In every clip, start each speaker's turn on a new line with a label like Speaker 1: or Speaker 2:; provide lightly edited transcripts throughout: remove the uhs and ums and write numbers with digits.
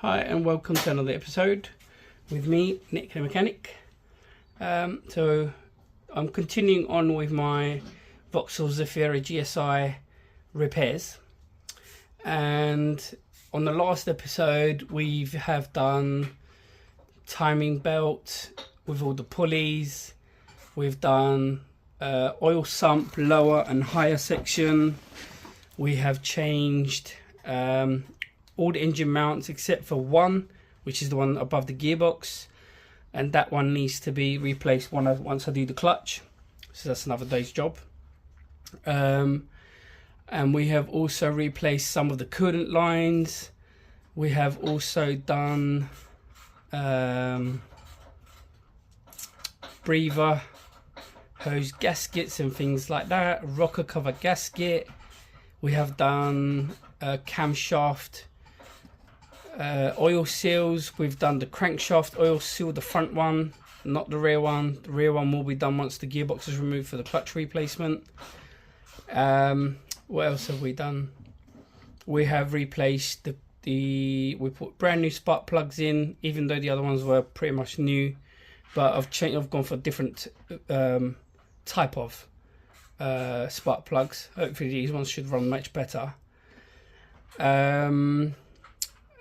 Speaker 1: Hi and welcome to another episode with me, Nick the Mechanic. So I'm continuing on with my Vauxhall Zafira GSI repairs, and on the last episode we have done timing belt with all the pulleys. We've done oil sump lower and higher section. We have changed all the engine mounts except for one, which is the one above the gearbox, and that one needs to be replaced once I do the clutch, so that's another day's job. And we have also replaced some of the coolant lines. We have also done breather hose gaskets and things like that, rocker cover gasket. We have done camshaft oil seals. We've done the crankshaft oil seal, the front one, not the rear one. The rear one will be done once the gearbox is removed for the clutch replacement. What else have we done? We have replaced we put brand new spark plugs in, even though the other ones were pretty much new, but I've gone for a different type of spark plugs. Hopefully these ones should run much better.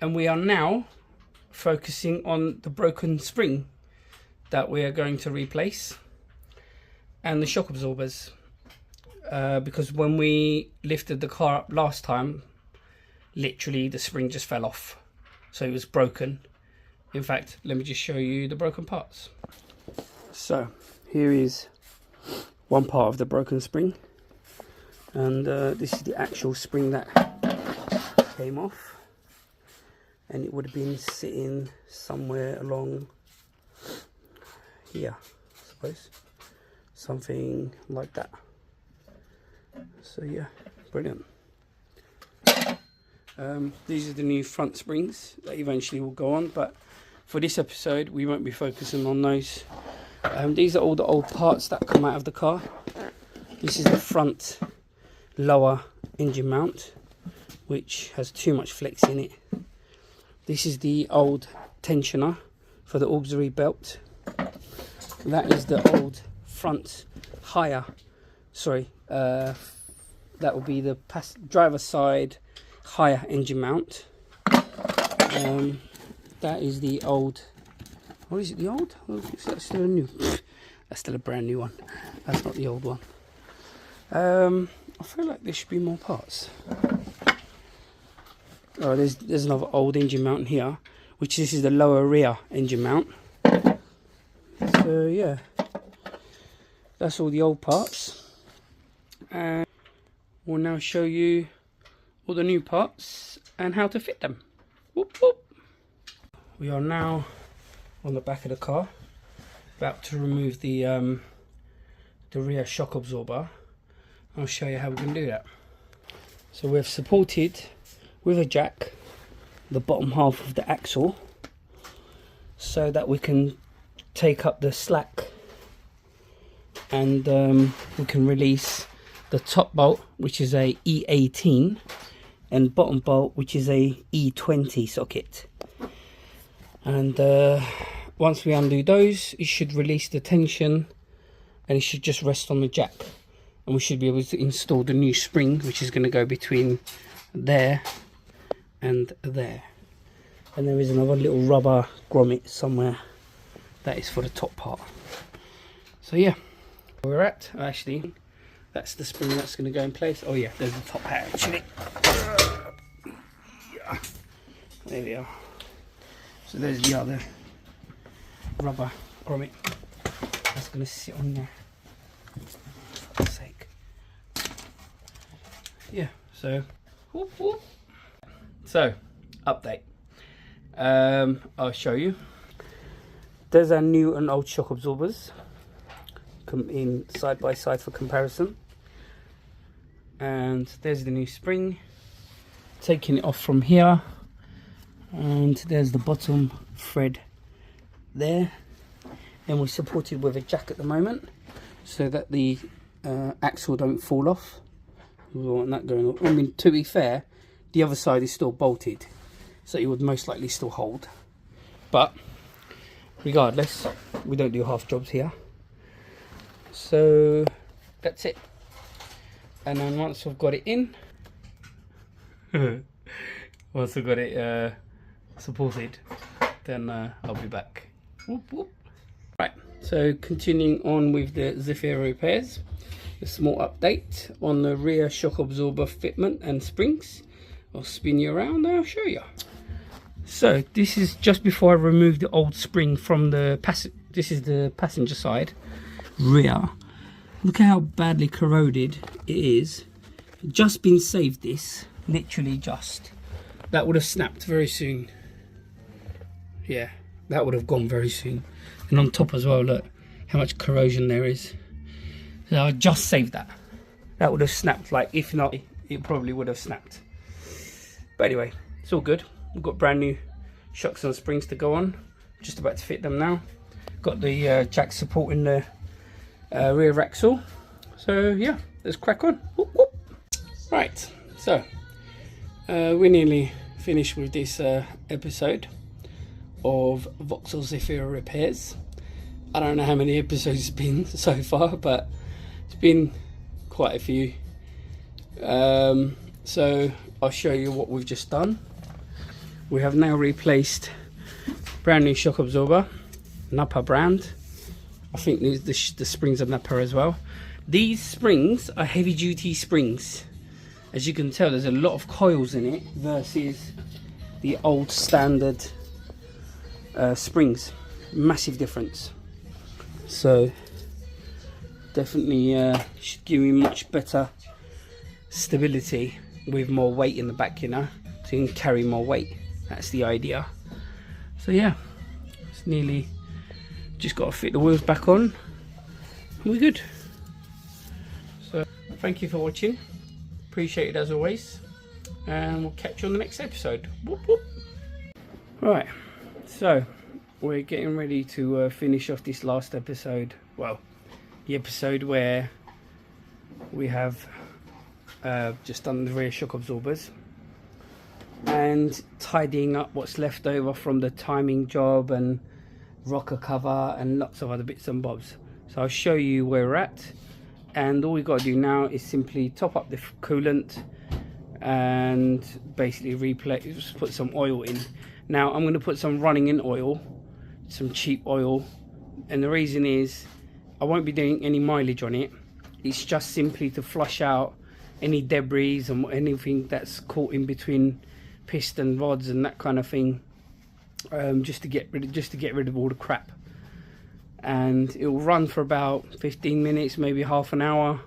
Speaker 1: And we are now focusing on the broken spring that we are going to replace, and the shock absorbers, because when we lifted the car up last time, literally the spring just fell off, so it was broken. In fact, let me just show you the broken parts. So here is one part of the broken spring, and this is the actual spring that came off, and it would have been sitting somewhere along here, I suppose, something like that. So yeah, brilliant. These are the new front springs that eventually will go on, but for this episode we won't be focusing on those. These are all the old parts that come out of the car. This is the front lower engine mount, which has too much flex in it. This is the old tensioner for the auxiliary belt. That is the old front higher, that will be the driver side higher engine mount. That is the old, what is it, the old? Oh, is that still a new? That's still a brand new one. That's not the old one. I feel like there should be more parts. Oh, there's another old engine mount here, which this is the lower rear engine mount. So yeah, that's all the old parts, and we'll now show you all the new parts and how to fit them. Whoop, whoop. We are now on the back of the car, about to remove the rear shock absorber. I'll show you how we can do that. So we've supported with a jack the bottom half of the axle so that we can take up the slack, and we can release the top bolt, which is a E18, and bottom bolt, which is a E20 socket. And once we undo those, it should release the tension and it should just rest on the jack, and we should be able to install the new spring, which is going to go between there and there. And there is another little rubber grommet somewhere that is for the top part. So yeah, where we're at, actually that's the spring that's going to go in place. Oh yeah, there's the top hat actually. Yeah. There we are. So there's the other rubber grommet that's going to sit on there. For God's sake. Yeah, so whoop, whoop. So update, I'll show you. There's our new and old shock absorbers come in side by side for comparison, and there's the new spring, taking it off from here, and there's the bottom thread there, and we're supported with a jack at the moment so that the axle don't fall off. We want that going on. I mean, to be fair, the other side is still bolted, so it would most likely still hold. But regardless, we don't do half jobs here. So that's it. And then once I've got it in, once I've got it supported, then I'll be back. Whoop, whoop. Right, so continuing on with the zafira repairs, a small update on the rear shock absorber fitment and springs. I'll spin you around and I'll show you. So this is just before I remove the old spring from the this is the passenger side rear. Look how badly corroded it is. Just been saved this, literally just. That would have snapped very soon. Yeah, that would have gone very soon. And on top as well, look how much corrosion there is. So I just saved that. That would have snapped, like if not, it probably would have snapped. But anyway, it's all good. We've got brand new shocks and springs to go on. Just about to fit them now. Got the jack supporting the rear axle. So yeah, let's crack on. Whoop, whoop. Right, so we're nearly finished with this episode of Vauxhall Zafira repairs. I don't know how many episodes it's been so far, but it's been quite a few. So I'll show you what we've just done. We have now replaced brand new shock absorber, Napa brand. I think the springs are Napa as well. These springs are heavy duty springs. As you can tell, there's a lot of coils in it versus the old standard springs. Massive difference. So definitely should give me much better stability with more weight in the back, you know, so you can carry more weight. That's the idea. So yeah, it's nearly just got to fit the wheels back on and we're good. So thank you for watching, appreciate it as always, and we'll catch you on the next episode. Whoop, whoop. Right, so we're getting ready to finish off this last episode. Well, the episode where we have just done the rear shock absorbers and tidying up what's left over from the timing job and rocker cover and lots of other bits and bobs. So I'll show you where we're at, and all we've got to do now is simply top up the coolant and basically replace, put some oil in. Now I'm going to put some running in oil, some cheap oil, and the reason is I won't be doing any mileage on it. It's just simply to flush out any debris and anything that's caught in between piston rods and that kind of thing, just to get rid of all the crap. And it will run for about 15 minutes, maybe half an hour,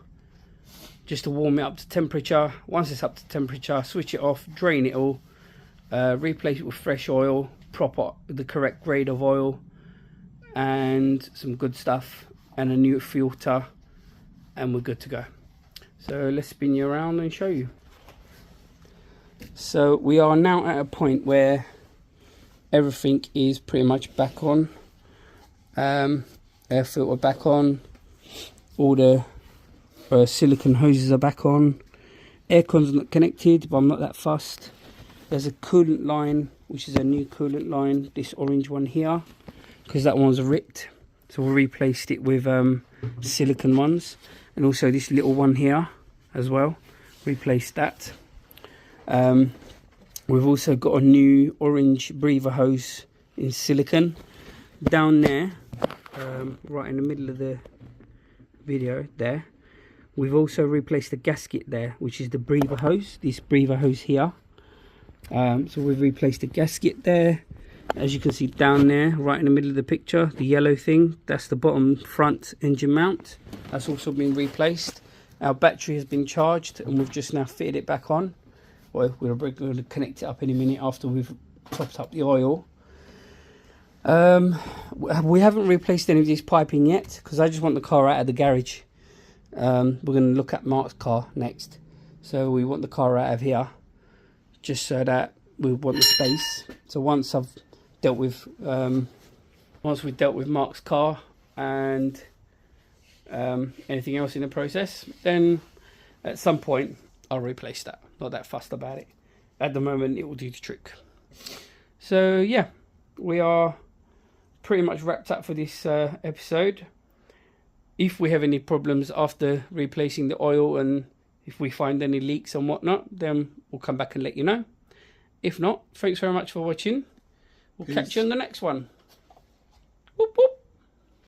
Speaker 1: just to warm it up to temperature. Once it's up to temperature, switch it off, drain it all, replace it with fresh oil, proper the correct grade of oil, and some good stuff, and a new filter, and we're good to go. So let's spin you around and show you. So we are now at a point where everything is pretty much back on. Air filter back on, all the silicone hoses are back on, aircon's not connected but I'm not that fussed. There's a coolant line, which is a new coolant line, this orange one here, because that one was ripped, so we replaced it with silicone ones. And also this little one here as well, replaced that. We've also got a new orange breather hose in silicone down there, right in the middle of the video there. We've also replaced the gasket there, which is the breather hose, this breather hose here. So we've replaced the gasket there. As you can see down there, right in the middle of the picture, the yellow thing, that's the bottom front engine mount. That's also been replaced. Our battery has been charged and we've just now fitted it back on. Well, we're going to connect it up any minute after we've topped up the oil. We haven't replaced any of this piping yet because I just want the car out of the garage. We're going to look at Mark's car next. So we want the car out of here, just so that we want the space. So once I've dealt with once we've dealt with Mark's car and anything else in the process, then at some point I'll replace that. Not that fussed about it. At the moment it will do the trick. So yeah, we are pretty much wrapped up for this episode. If we have any problems after replacing the oil, and if we find any leaks and whatnot, then we'll come back and let you know. If not, thanks very much for watching. We'll catch you on the next one.